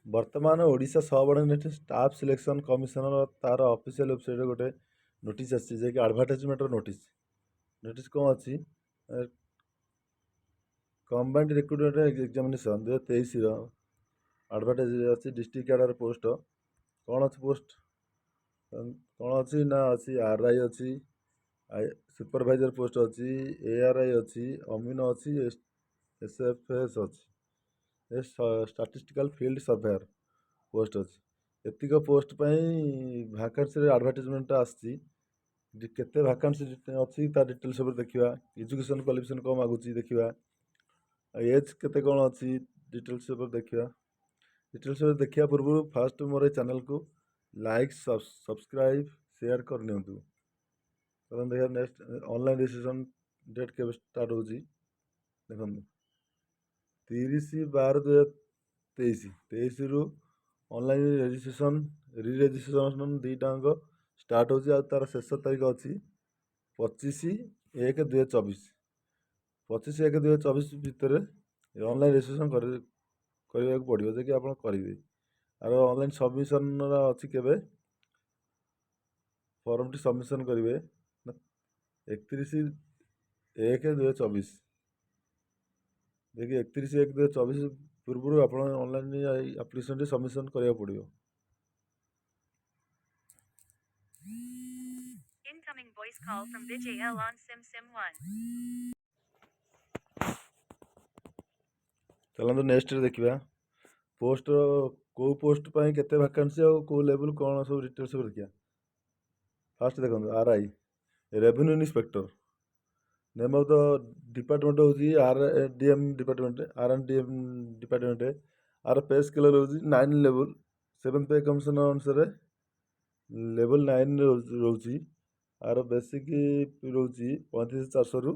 ବର୍ତ୍ତମାନ Odisha subordinate staff selection commissioner ତାର official ୱେବସାଇଟ୍ରେ ଗୋଟେ ନୋଟିସ୍ ଆସିଛି, ଯେ କି ଆଡ଼ଭର୍ଟାଇଜମେଣ୍ଟର ନୋଟିସ୍ କ'ଣ ଅଛି, କମ୍ବାଇଣ୍ଡ ରିକ୍ରୁଟମେଣ୍ଟ ଏକ୍ଜାମିନେସନ୍ 2023ର ଆଡ଼ଭର୍ଟାଇଜ ଅଛି। ଡିଷ୍ଟ୍ରିକ୍ଟ କ୍ୟାଡ଼ର ପୋଷ୍ଟ କ'ଣ ଅଛି? ପୋଷ୍ଟ କ'ଣ ଅଛି ନା ଅଛି RI ଅଛି, ସୁପରଭାଇଜର ପୋଷ୍ଟ ଅଛି, ARI ଅଛି, ଅମିନ ଅଛି, SFS ଅଛି, ଷ୍ଟାଟିଷ୍ଟିକାଲ ଫିଲ୍ଡ ସର୍ଭେୟର ପୋଷ୍ଟ ଅଛି। ଏତିକ ପୋଷ୍ଟ ପାଇଁ ଭ୍ୟାକାନ୍ସିରେ ଆଡ଼ଭର୍ଟାଇଜମେଣ୍ଟଟା ଆସିଛି। କେତେ ଭ୍ୟାକାନ୍ସି ଅଛି ତା ଡିଟେଲ୍ସ ଉପରେ ଦେଖିବା। ଏଜୁକେସନ୍ କ୍ୱାଲିଫିକେସନ୍ କ'ଣ ମାଗୁଛି ଦେଖିବା। ଏଜ୍ କେତେ କ'ଣ ଅଛି ଡିଟେଲ୍ସ ଉପରେ ଦେଖିବା। ଡିଟେଲ୍ସ ଉପରେ ଦେଖିବା ପୂର୍ବରୁ ଫାଷ୍ଟ ମୋର ଏ ଚ୍ୟାନେଲକୁ ଲାଇକ୍, ସବସ୍କ୍ରାଇବ୍, ସେୟାର କରିନିଅନ୍ତୁ। ଦେଖନ୍ତୁ ଦେଖିବା ନେକ୍ସଟ ଅନଲାଇନ୍ ରେଜିଷ୍ଟ୍ରେସନ୍ ଡେଟ୍ କେବେ ଷ୍ଟାର୍ଟ ହେଉଛି ଦେଖନ୍ତୁ। 30/12/2023ରୁ ଅନଲାଇନ୍ ରେଜିଷ୍ଟ୍ରେସନ୍ ରିରେଜିଷ୍ଟ୍ରେସନ୍ ଦୁଇଟାଙ୍କ ଷ୍ଟାର୍ଟ ହେଉଛି। ଆଉ ତା'ର ଶେଷ ତାରିଖ ଅଛି 25/1/2024। 25/1/2024 ଭିତରେ ଅନଲାଇନ୍ ରେଜିଷ୍ଟ୍ରେସନ୍ କରିବାକୁ ପଡ଼ିବ, ଯେ କି ଆପଣ କରିବେ। ଆଉ ଅନଲାଇନ୍ ସବମିଶନର ଅଛି କେବେ, ଫର୍ମଟି ସବମିଶନ୍ କରିବେ 31/1/2024। ଦେଖି 31/1/2024 ପୂର୍ବରୁ ଆପଣ ଅନଲାଇନ୍ ଆପ୍ଲିକେସନ୍ଟି ସବମିଶନ୍ କରିବାକୁ ପଡ଼ିବ। Incoming voice call from Vijay L on SIM 1. ଚାଲନ୍ତୁ ନେକ୍ସଟରେ ଦେଖିବା ପୋଷ୍ଟର କେଉଁ ପୋଷ୍ଟ ପାଇଁ କେତେ ଭ୍ୟାକାନ୍ସି ଆଉ କେଉଁ ଲେବୁଲ୍ କ'ଣ ସବୁ ଡିଟେଲ୍ସ ସବୁ ଦେଖିବା। ଫାଷ୍ଟ ଦେଖନ୍ତୁ RI revenue inspector. Name of the department ହେଉଛି RDM ଡିପାର୍ଟମେଣ୍ଟ, RDM ଡିପାର୍ଟମେଣ୍ଟ। ଆର ପେ ସ୍କେଲ୍ ରହୁଛି 9 ଲେବୁଲ୍, 7 ପେ କମିଶନ ଅନୁସାରେ ଲେବୁଲ୍ 9 ରହୁଛି। ଆର ବେସିକ୍ ରହୁଛି 35,400ରୁ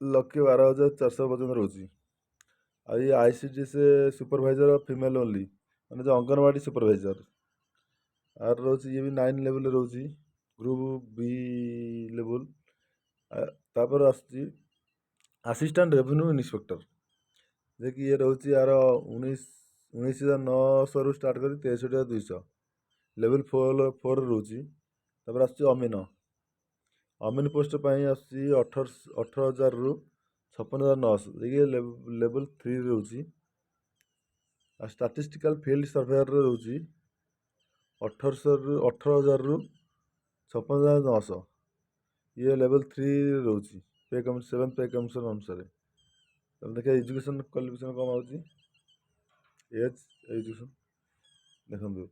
1,12,400 ପର୍ଯ୍ୟନ୍ତ ରହୁଛି। ଆଉ ଇଏ ICDS ସୁପରଭାଇଜର ଫିମେଲ୍ ଓନ୍ଲି, ମାନେ ଯେଉଁ ଅଙ୍ଗନବାଡ଼ି ସୁପରଭାଇଜର। ଆର ରହୁଛି ଇଏ ବି 9 ଲେବୁଲ୍ରେ ରହୁଛି, ଗ୍ରୁପ୍ B ଲେବୁଲ୍। ତାପରେ ଆସୁଛି ଆସିଷ୍ଟାଣ୍ଟ ରେଭିନ୍ୟୁ ଇନ୍ସପେକ୍ଟର, ଯେ କି ଇଏ ରହୁଛି ଆର 19,900ରୁ ଷ୍ଟାର୍ଟ କରି 63,200, ଲେବୁଲ୍ 4 ରହୁଛି। ତାପରେ ଆସୁଛି ଅମିନ ପୋଷ୍ଟ ପାଇଁ ଆସୁଛି 18,000ରୁ 56,900, ଯେ କି ଲେବୁଲ୍ 3 ରହୁଛି। ଆଉ ଷ୍ଟାଟିଷ୍ଟିକାଲ ଫିଲ୍ଡ ସର୍ଭେୟରରେ ରହୁଛି 18,000ରୁ 56,900, ଇଏ ଲେବୁଲ୍ 3 ରହୁଛି 7 ପେ କମିଶନ ଅନୁସାରେ। ତାହେଲେ ଦେଖିବା ଏଜୁକେସନ୍ କ୍ୱାଲିଫିକେସନ୍ କ'ଣ ହେଉଛି। ଏଜୁକେସନ୍ ଦେଖନ୍ତୁ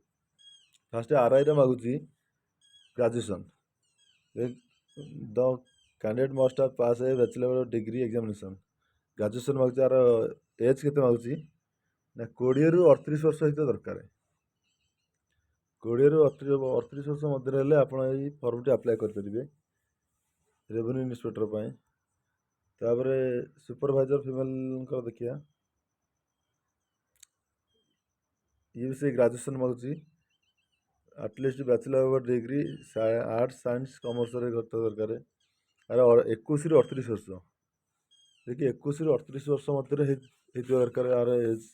ଫାଷ୍ଟ RIରେ ମାଗୁଛି graduation. The candidate must have pass A bachelor degree examination. Graduation ମାଗୁଛି। ଆର ଏଜ୍ କେତେ ମାଗୁଛି ନା 20ରୁ 38 ବର୍ଷ ହେଇଥିବା ଦରକାର। 20ରୁ 38 ବର୍ଷ ମଧ୍ୟରେ ହେଲେ ଆପଣ ଏଇ ଫର୍ମଟି ଆପ୍ଲାଏ କରିପାରିବେ ରେଭିନ୍ୟୁ ଇନ୍ସପେକ୍ଟର ପାଇଁ। ତାପରେ ସୁପରଭାଇଜର ଫିମେଲଙ୍କର ଦେଖିବା, ଇଏ ବି ସେଇ ଗ୍ରାଜୁଏସନ୍ ମାଗୁଛି, at least bachelor degree arts, science, କମର୍ସରେ କରିଥିବା ଦରକାର। ଆର 21ରୁ 38 ବର୍ଷ, ଦେଖି 21ରୁ 38 ବର୍ଷ ମଧ୍ୟରେ ହେଇଥିବା ଦରକାର। ଆର ଏଜ୍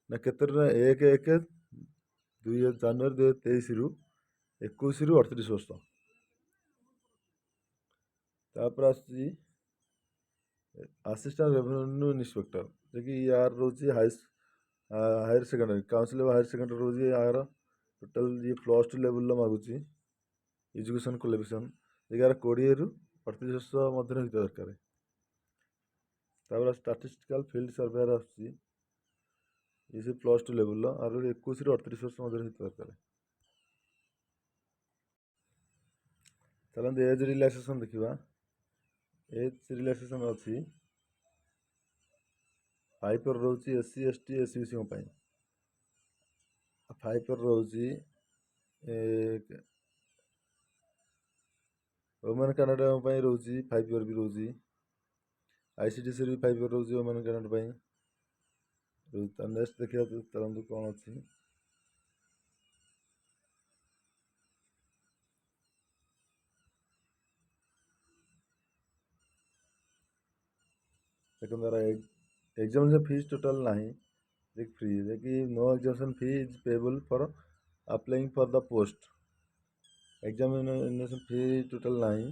ନା କେତେରେ ନା 1/1/2 ଜାନୁଆରୀ 2023ରୁ 21ରୁ 38 ବର୍ଷ। ତାପରେ ଆସୁଛି ଆସିଷ୍ଟାଣ୍ଟ ରେଭିନ୍ୟୁ ଇନ୍ସପେକ୍ଟର, ଯେ କି ୟାର ରହୁଛି higher secondary, council of higher secondary ରହୁଛି। ଆର ଟୋଟାଲ ଇଏ +2 ଲେବୁଲ୍ର ମାଗୁଛି ଏଜୁକେସନ୍ କ୍ୱାଲିଫିକେସନ୍, ଯେ କି ଆର 20ରୁ 38 ବର୍ଷ ମଧ୍ୟରେ ହେଇଥିବା ଦରକାର। ତାପରେ ଷ୍ଟାଟିଷ୍ଟିକାଲ ଫିଲ୍ଡ ସର୍ଭେୟର ଆସୁଛି, ଇଏ ସେ +2 ଲେବୁଲ୍ର, ଆର 21ରୁ 38 ବର୍ଷ ମଧ୍ୟରେ ହେଇଥିବା ଦରକାର। ଚାଲନ୍ତୁ ଏଜ୍ ରିଲାକ୍ସେସନ୍ ଦେଖିବା। ଏଜ୍ ରିଲାକ୍ସେସନ୍ ଅଛି 5 ଇୟର୍ ରହୁଛି SC, ST, SBCଙ୍କ ପାଇଁ। 5 ଇୟର୍ ରହୁଛି ଓମେନ୍ କ୍ୟାଣ୍ଡିଡେଟ୍ଙ୍କ ପାଇଁ ରହୁଛି 5 ଇୟର୍ ବି ରହୁଛି। ICDSରେ ବି 5 ଇୟର୍ ରହୁଛି ଓମେନ୍ କ୍ୟାଣ୍ଡିଡେଟ୍ ପାଇଁ ରହୁଛି। ତା ନେକ୍ସଟ ଦେଖିବା ଚାଲନ୍ତୁ କ'ଣ ଅଛି। ଦେଖନ୍ତୁ ତାର ଏକ୍ଜାମିନେସନ୍ ଫିସ୍ ଟୋଟାଲ୍ ନାହିଁ, ଯେ free ଯେ କି no examination fee is payable for applying for the post. Examination fee total ନାହିଁ।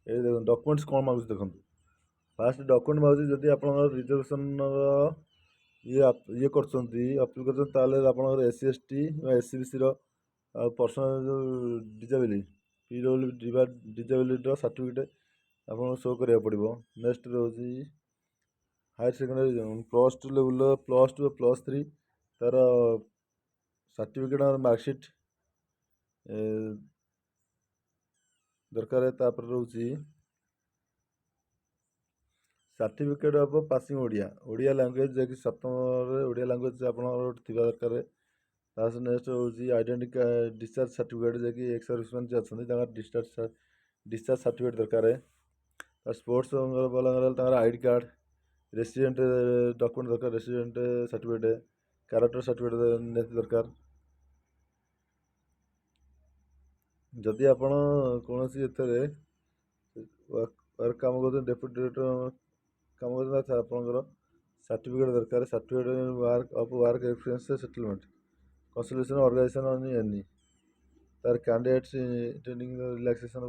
ଏଇ ଦେଖନ୍ତୁ ଡକୁମେଣ୍ଟସ୍ କ'ଣ ମାଗୁଛି ଦେଖନ୍ତୁ। ଫାଷ୍ଟ ଡକୁମେଣ୍ଟ ମାଗୁଛି ଯଦି ଆପଣଙ୍କର ରିଜର୍ଭେସନର ଇଏ କରୁଛନ୍ତି ଅପିଲ୍ କରୁଛନ୍ତି ତାହେଲେ ଆପଣଙ୍କର SC ST ବା SC BCର ଆଉ ପର୍ସନାଲ ଯେଉଁ ଡିଜାବିଲିଟି ଡିଜାବିଲିଟିର ସାର୍ଟିଫିକେଟ୍ ଆପଣଙ୍କୁ ଶୋ କରିବାକୁ ପଡ଼ିବ। ନେକ୍ସଟ ରହୁଛି ହାୟର ସେକେଣ୍ଡାରୀ ପ୍ଲସ୍ ଟୁ ଲେବୁଲର +2 +3 ତାର ସାର୍ଟିଫିକେଟ୍ ଆଉ ମାର୍କସିଟ୍ ଦରକାର। ତାପରେ ରହୁଛି certificate of passing Odia language ଯାହାକି ସପ୍ତମରେ ଓଡ଼ିଆ ଲାଙ୍ଗୁଏଜ୍ ଆପଣଙ୍କର ଗୋଟେ ଥିବା ଦରକାର। ତା ସହ ନେକ୍ସଟ ହେଉଛି ଆଇଡେଣ୍ଟି ଡିସଚାର୍ଜ ସାର୍ଟିଫିକେଟ୍ ଯାହାକି ଏକ୍ସ ସର୍ଭିସମ୍ୟାନ୍ ଯିଏ ଅଛନ୍ତି ତାଙ୍କର ଡିସଚାର୍ଜ ସାର୍ଟିଫିକେଟ୍ ଦରକାର। ସ୍ପୋର୍ଟସ୍ ବାଲାଙ୍କର ତାଙ୍କର ଆଇଡି କାର୍ଡ଼, ରେସିଡେଣ୍ଟ ଡକୁମେଣ୍ଟ ଦରକାର, ରେସିଡେଣ୍ଟ ସାର୍ଟିଫିକେଟ୍, କ୍ୟାରେକ୍ଟର ସାର୍ଟିଫିକେଟ୍ ନିହାତି ଦରକାର। ଯଦି ଆପଣ କୌଣସି ଏଥିରେ କାମ କରୁଛନ୍ତି ଡେପୁଟି ଡିରେକ୍ଟର କାମ କରୁଛନ୍ତି ଆପଣଙ୍କର ସାର୍ଟିଫିକେଟ୍ ଦରକାର। Certificate of work experience settlement କନସଲ୍ୟୁସନ୍ ଅର୍ଗାନାଇଜେସନ୍ ଏନି ତାର candidates training relaxation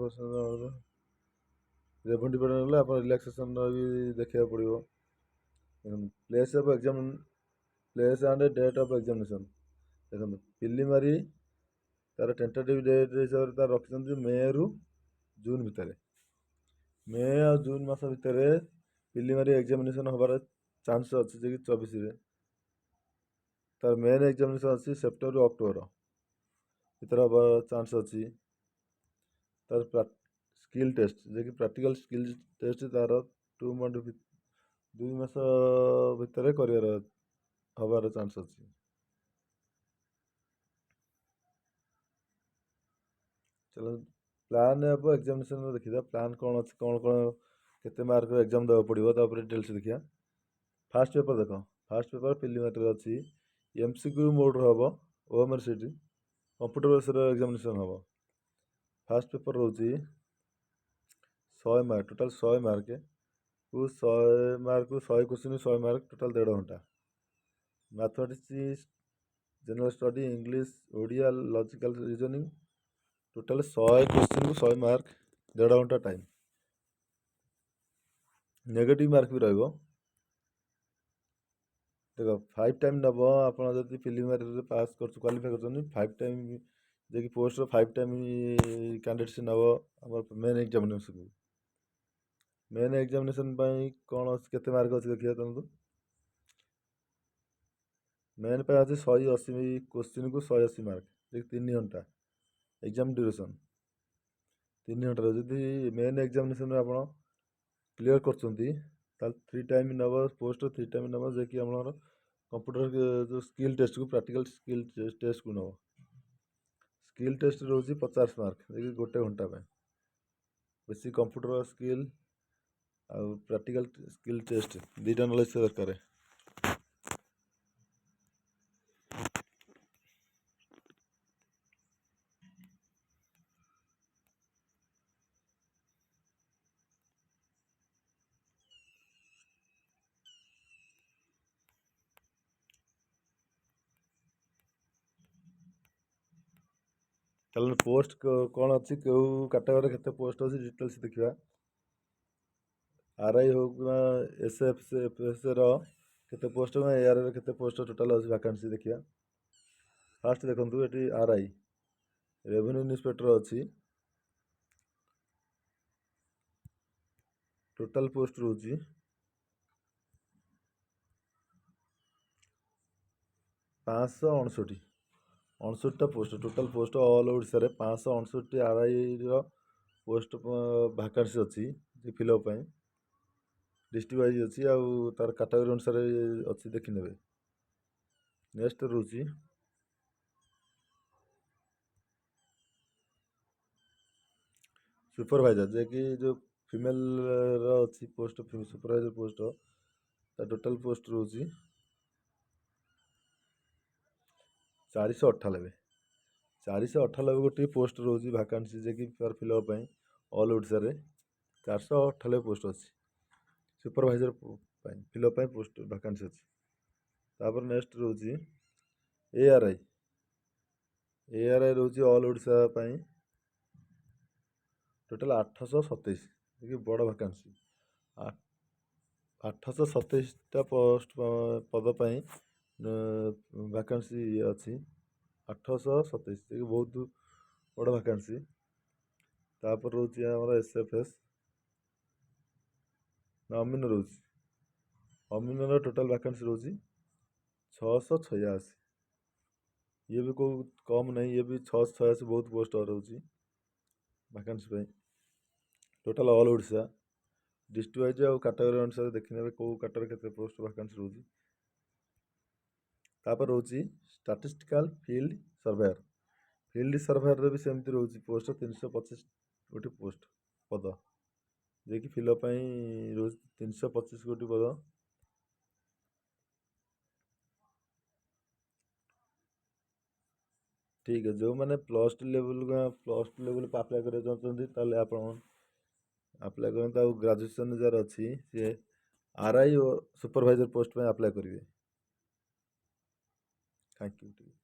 revenue department ହେଲେ ଆପଣ ରିଲାକ୍ସେସନ୍ର ବି ଦେଖିବାକୁ ପଡ଼ିବ। Place of exam place and date of examination ଦେଖନ୍ତୁ ପ୍ରିଲିମିନାରୀ ତାର ଟେଣ୍ଟାଟିଭ୍ ଡେଟ୍ ହିସାବରେ ତାର ରଖିଛନ୍ତି ମେ'ରୁ ଜୁନ୍ ଭିତରେ। ମେ ଆଉ ଜୁନ୍ ମାସ ଭିତରେ ପ୍ରିଲିମିନାରୀ ଏକ୍ଜାମିନେସନ୍ ହେବାର ଚାନ୍ସ ଅଛି ଯେ କି 24ରେ। ତାର ମେନ୍ ଏକ୍ଜାମିନେସନ୍ ଅଛି ସେପ୍ଟେମ୍ବରରୁ ଅକ୍ଟୋବର ଭିତରେ ହେବାର ଚାନ୍ସ ଅଛି। ତାର ସ୍କିଲ୍ ଟେଷ୍ଟ ଯେ କି ପ୍ରାକ୍ଟିକାଲ୍ ସ୍କିଲ୍ ଟେଷ୍ଟ ତାର 2 ମାସ ଭିତରେ ହେବାର ଚାନ୍ସ ଅଛି। ଚାଲ ପ୍ଲାନ୍ ଅଫ୍ ଏକ୍ଜାମିନେସନ୍ ଦେଖିବା ପ୍ଲାନ୍ କ'ଣ ଅଛି, କ'ଣ କେତେ ମାର୍କର ଏକ୍ଜାମ୍ ଦେବାକୁ ପଡ଼ିବ ତା ଉପରେ ଡିଟେଲ୍ସ ଦେଖିବା। ଫାଷ୍ଟ ପେପର୍ ଦେଖ, ଫାଷ୍ଟ ପେପର୍ ପ୍ରିଲିମିନାରୀରେ ଅଛି MCQ ମୋଡ଼୍ର ହେବ, OMR ସିଟ୍ କମ୍ପ୍ୟୁଟର ବେସ୍ର ଏକ୍ଜାମିନେସନ୍ ହେବ। ଫାଷ୍ଟ ପେପର୍ ରହୁଛି 100 ମାର୍କ, ଟୋଟାଲ୍ 100 ମାର୍କ କୁ 100 ମାର୍କକୁ 100 କ୍ୱେଶ୍ଚିନ୍ 100 ମାର୍କ ଟୋଟାଲ୍ 1.5 ଘଣ୍ଟା। Mathematics, general study, English, Odia, logical reasoning total 100 କ୍ୱେଶ୍ଚିନ୍କୁ 100 mark 1.5 ଘଣ୍ଟା ଟାଇମ୍। ନେଗେଟିଭ୍ ମାର୍କ ବି ରହିବ। ଦେଖ 5 ଟାଇମ୍ ନେବ ଆପଣ ଯଦି ପ୍ରିଲିମିନାରୀରେ ପାସ୍ କ୍ୱାଲିଫାଇ କରୁଛନ୍ତି 5 ଟାଇମ୍ ଯାଇକି ପୋଷ୍ଟର 5 ଟାଇମ୍ କ୍ୟାଣ୍ଡିଡେଟ୍ସ ନେବ ଆମର ମେନ୍ ଏକ୍ଜାମିନେସନ୍କୁ। ମେନ୍ ଏକ୍ଜାମିନେସନ୍ ପାଇଁ କ'ଣ ଅଛି କେତେ ମାର୍କ ଅଛି ଦେଖିବା ତୁମକୁ। ମେନ୍ ପାଇଁ ଅଛି 180 କ୍ୱେଶ୍ଚିନ୍କୁ 180 ମାର୍କ ଯେ 3 ଘଣ୍ଟା ଏକ୍ଜାମ୍ ଡ୍ୟୁରେସନ୍ 3 ଘଣ୍ଟାର। ଯଦି ମେନ୍ ଏକ୍ଜାମିନେସନ୍ରେ ଆପଣ କ୍ଲିୟର୍ କରୁଛନ୍ତି ତାହେଲେ 3 ଟାଇମ୍ ନେବ ପୋଷ୍ଟ 3 ଟାଇମ୍ ନେବ ଯେ କି ଆମର କମ୍ପ୍ୟୁଟର ଯେଉଁ ସ୍କିଲ୍ ଟେଷ୍ଟକୁ ପ୍ରାକ୍ଟିକାଲ୍ ସ୍କିଲ୍ ଟେଷ୍ଟକୁ ନେବ। ସ୍କିଲ୍ ଟେଷ୍ଟ ରହୁଛି 50 ମାର୍କ ଯେ କି 1 ଘଣ୍ଟା ପାଇଁ। ବେଶୀ କମ୍ପ୍ୟୁଟର ସ୍କିଲ୍ ଆଉ ପ୍ରାକ୍ଟିକାଲ୍ ସ୍କିଲ୍ ଟେଷ୍ଟ ଦୁଇଟା ନଲେଜ୍ ଦରକାର। ତାହେଲେ ପୋଷ୍ଟ କ'ଣ ଅଛି, କେଉଁ କାଟାଗୋରୀରେ କେତେ ପୋଷ୍ଟ ଅଛି ଡିଟେଲ୍ସ ଦେଖିବା। RI ହଉ କିମ୍ବା SFSର କେତେ ପୋଷ୍ଟ କିମ୍ବା ARIର କେତେ ପୋଷ୍ଟ ଟୋଟାଲ୍ ଅଛି ଭ୍ୟାକାନ୍ସି ଦେଖିବା। ଫାଷ୍ଟ ଦେଖନ୍ତୁ ଏଠି RI ରେଭିନ୍ୟୁ ଇନ୍ସପେକ୍ଟର ଅଛି, ଟୋଟାଲ୍ ପୋଷ୍ଟ ରହୁଛି 559ଟା ପୋଷ୍ଟ। ଟୋଟାଲ୍ ପୋଷ୍ଟ ଅଲ୍ ଓଡ଼ିଶାରେ 559ଟି RIର ପୋଷ୍ଟ ଭ୍ୟାକାନ୍ସି ଅଛି ଯେ ଫିଲ୍ଅପ୍ ପାଇଁ। ଡିଷ୍ଟ୍ରିକ୍ଟ ୱାଇଜ୍ ଅଛି ଆଉ ତାର କାଟାଗୋରୀ ଅନୁସାରେ ଅଛି ଦେଖିନେବେ। ନେକ୍ସଟ ରହୁଛି ସୁପରଭାଇଜର ଯେ କି ଯେଉଁ ଫିମେଲର ଅଛି ପୋଷ୍ଟ ସୁପରଭାଇଜର ପୋଷ୍ଟ ତା ଟୋଟାଲ୍ ପୋଷ୍ଟ ରହୁଛି 498 498 ଗୋଟିଏ ପୋଷ୍ଟ ରହୁଛି ଭାକାନ୍ସି ଯେ କି ଫିଲଅପ୍ ପାଇଁ ଅଲ୍ ଓଡ଼ିଶାରେ 498 ପୋଷ୍ଟ ଅଛି ସୁପରଭାଇଜର ପାଇଁ ଫିଲଅପ୍ ପାଇଁ ପୋଷ୍ଟ ଭାକାନ୍ସି ଅଛି। ତାପରେ ନେକ୍ସଟ ରହୁଛି ARI ରହୁଛି ଅଲ୍ ଓଡ଼ିଶା ପାଇଁ ଟୋଟାଲ 827 ବଡ଼ ଭାକାନ୍ସି 827ଟା ପଦ ପାଇଁ ଭାକାନ୍ସି ଅଛି 827 ବହୁତ ବଡ଼ ଭାକାନ୍ସି। ତାପରେ ରହୁଛି ଆମର SFS ଅମିନ ରହୁଛି ଅମିନର ଟୋଟାଲ ଭାକାନ୍ସି ରହୁଛି 686 ଇଏ ବି କେଉଁ କମ୍ ନାହିଁ ଇଏ ବି 686 ବହୁତ ପୋଷ୍ଟ ରହୁଛି ଭାକାନ୍ସି ପାଇଁ total all Odisha district wise ଆଉ କାଟାଗୋରୀ ଅନୁସାରେ ଦେଖିନେବେ କେଉଁ କାଟାଗୋରୀ କେତେ ପୋଷ୍ଟ ଭାକାନ୍ସି ରହୁଛି। ତାପରେ ରହୁଛି ଷ୍ଟାଟିଷ୍ଟିକାଲ ଫିଲ୍ଡ ସର୍ଭେୟରରେ ବି ସେମିତି ରହୁଛି ପୋଷ୍ଟ 325 ଗୋଟି ପୋଷ୍ଟ ପଦ ଯିଏକି ଫିଲଅପ୍ ପାଇଁ ରହୁଛି 325 ଗୋଟି ପଦ। ଠିକ୍ ଅଛି ଯେଉଁମାନେ +2 ଲେବୁଲ ଆପ୍ଲାଏ କରିବାକୁ ଚାହୁଁଛନ୍ତି ତାହେଲେ ଆପଣ ଆପ୍ଲାଏ କରନ୍ତୁ ଆଉ ଗ୍ରାଜୁଏସନ୍ ଯାହାର ଅଛି ସିଏ RI ଓ ସୁପରଭାଇଜର ପୋଷ୍ଟ ପାଇଁ ଆପ୍ଲାଏ କରିବେ। Thank you.